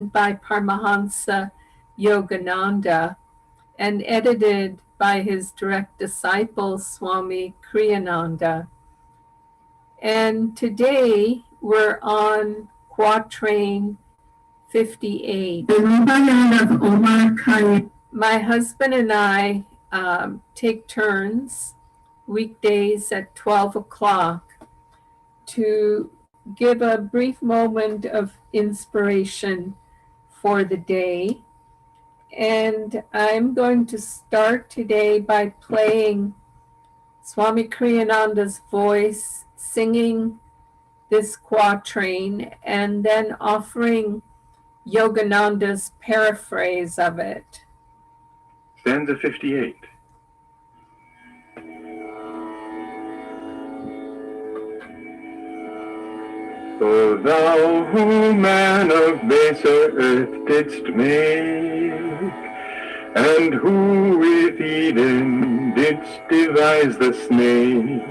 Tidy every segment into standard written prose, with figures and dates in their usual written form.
by Paramahansa Yogananda and edited by his direct disciple, Swami Kriyananda. And today we're on quatrain 58. The Rubaiyat of Omar Khayyam. My husband and I take turns weekdays at 12 o'clock to give a brief moment of inspiration for the day. And I'm going to start today by playing Swami Kriyananda's voice singing this quatrain and then offering Yogananda's paraphrase of it. Stanza 58. O thou who man of baser earth didst make, and who with Eden didst devise the snake,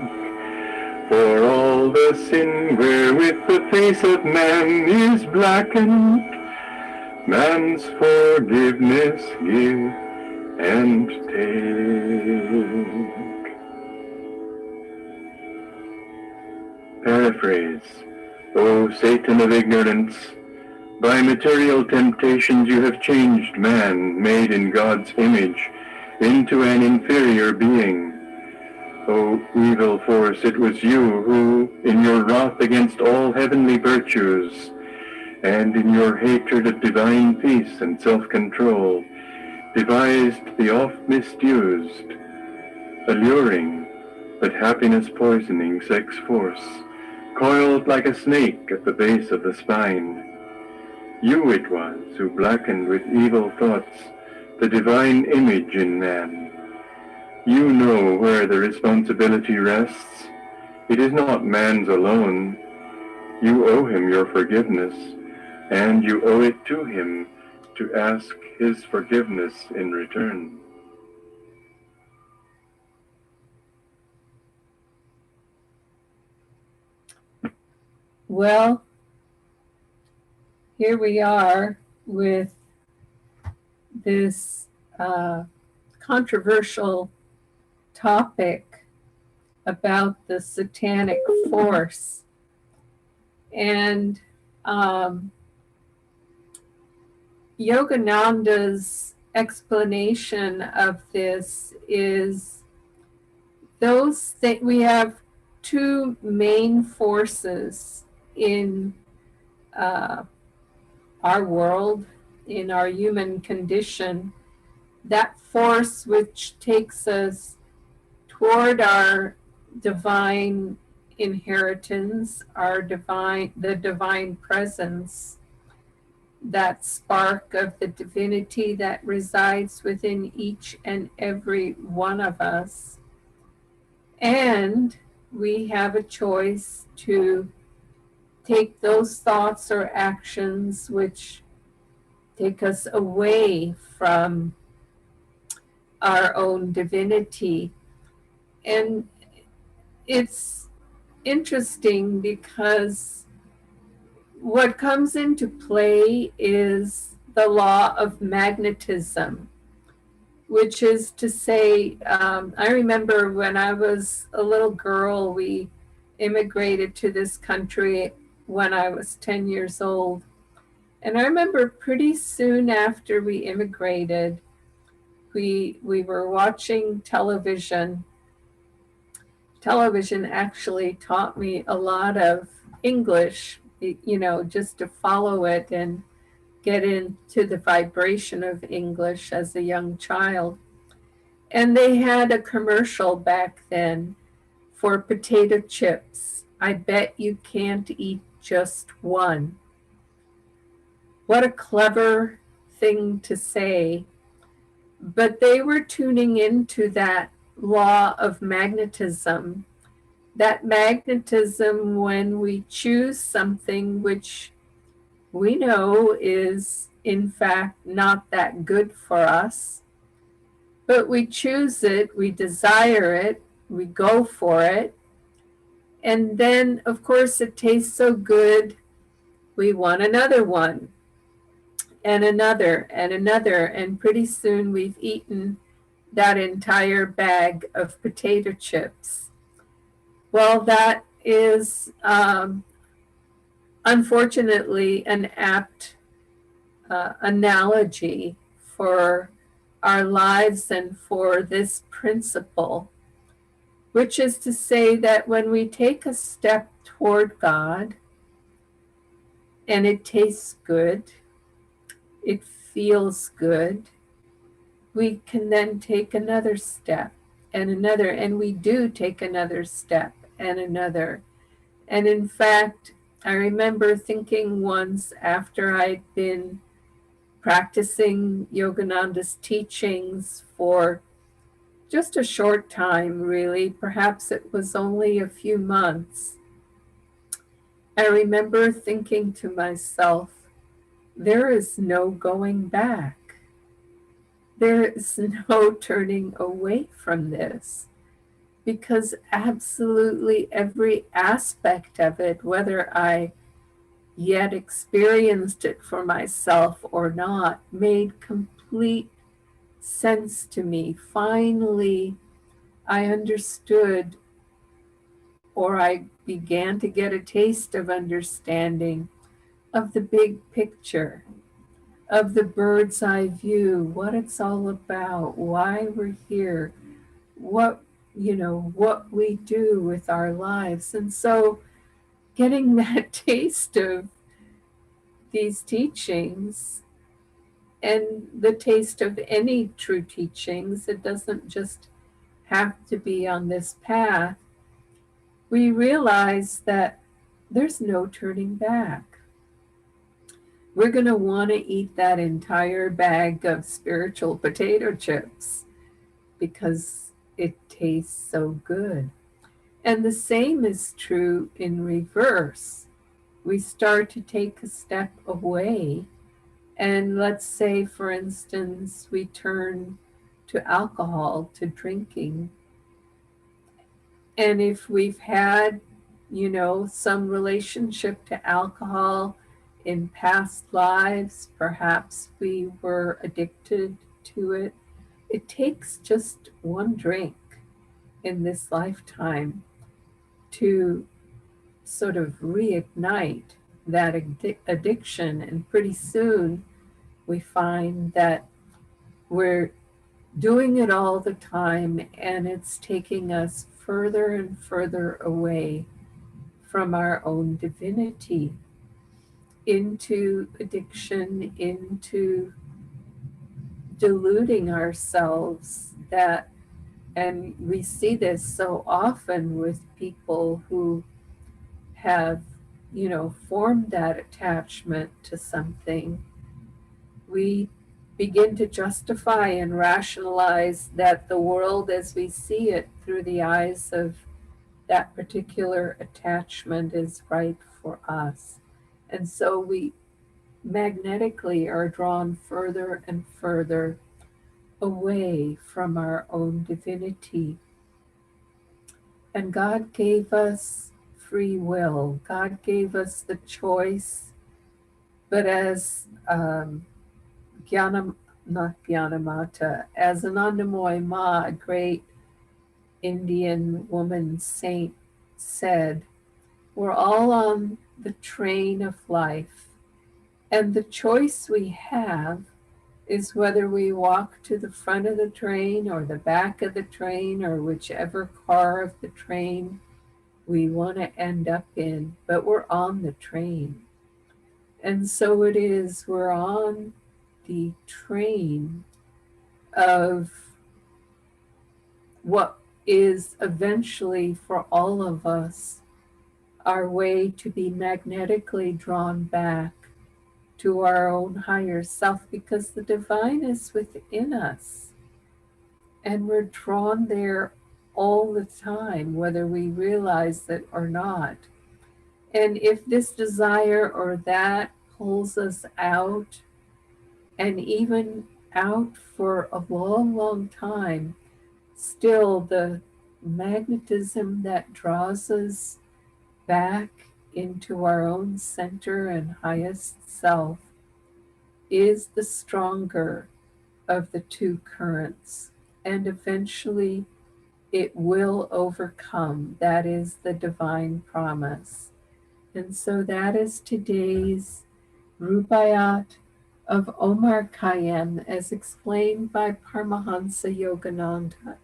for all the sin wherewith the face of man is blackened, man's forgiveness give and take. Paraphrase. O Satan of ignorance, by material temptations you have changed man, made in God's image, into an inferior being. O evil force, it was you who, in your wrath against all heavenly virtues, and in your hatred of divine peace and self-control, devised the oft-misused, alluring, but happiness-poisoning sex force, coiled like a snake at the base of the spine. You it was who blackened with evil thoughts the divine image in man. You know where the responsibility rests. It is not man's alone. You owe him your forgiveness, and you owe it to him to ask his forgiveness in return. Well, here we are with this controversial topic about the satanic force. And Yogananda's explanation of this is those that we have two main forces in our world, in our human condition. That force which takes us toward our divine inheritance, the divine presence, that spark of the divinity that resides within each and every one of us. And we have a choice to take those thoughts or actions which take us away from our own divinity. And it's interesting because what comes into play is the law of magnetism, which is to say, I remember when I was a little girl, we immigrated to this country when I was 10 years old. And I remember pretty soon after we immigrated, we were watching television. Television actually taught me a lot of English, just to follow it and get into the vibration of English as a young child. And they had a commercial back then for potato chips. I bet you can't eat just one. What a clever thing to say. But they were tuning into that law of magnetism. That magnetism when we choose something which we know is in fact not that good for us, but we choose it, we desire it, we go for it, and then of course it tastes so good, we want another one. and another and another, and pretty soon we've eaten that entire bag of potato chips. Well, that is unfortunately an apt analogy for our lives and for this principle, which is to say that when we take a step toward God and it tastes good, it feels good, we can then take another step and another, and we do take another step and another. And in fact, I remember thinking once after I'd been practicing Yogananda's teachings for just a short time, really, perhaps it was only a few months, I remember thinking to myself, there is no going back. There is no turning away from this, because absolutely every aspect of it, whether I yet experienced it for myself or not, made complete sense to me. Finally, I understood, or I began to get a taste of understanding of the big picture, of the bird's eye view, what it's all about, why we're here, what what we do with our lives. And so getting that taste of these teachings and the taste of any true teachings, it doesn't just have to be on this path, we realize that there's no turning back. We're going to want to eat that entire bag of spiritual potato chips because it tastes so good. And the same is true in reverse. We start to take a step away, and let's say, for instance, we turn to alcohol, to drinking. And if we've had, some relationship to alcohol in past lives, perhaps we were addicted to it. It takes just one drink in this lifetime to sort of reignite that addiction. And pretty soon we find that we're doing it all the time, and it's taking us further and further away from our own divinity, into addiction, into deluding ourselves. That, and we see this so often with people who have, formed that attachment to something. We begin to justify and rationalize that the world as we see it through the eyes of that particular attachment is right for us. And so we magnetically are drawn further and further away from our own divinity. And God gave us free will. God gave us the choice. But as not Gyanamata, as Anandamoy Ma, a great Indian woman saint, said, we're all on the train of life, and the choice we have is whether we walk to the front of the train or the back of the train or whichever car of the train we want to end up in, but we're on the train. And so it is, we're on the train of what is eventually for all of us our way to be magnetically drawn back to our own higher self, because the divine is within us and we're drawn there all the time, whether we realize it or not. And if this desire or that pulls us out, and even out for a long, long time, still the magnetism that draws us back into our own center and highest self is the stronger of the two currents, and eventually it will overcome. That is the divine promise. And so that is today's Rubaiyat of Omar Khayyam, as explained by Paramahansa Yogananda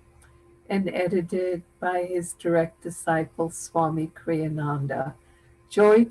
and edited by his direct disciple Swami Kriyananda. Joy to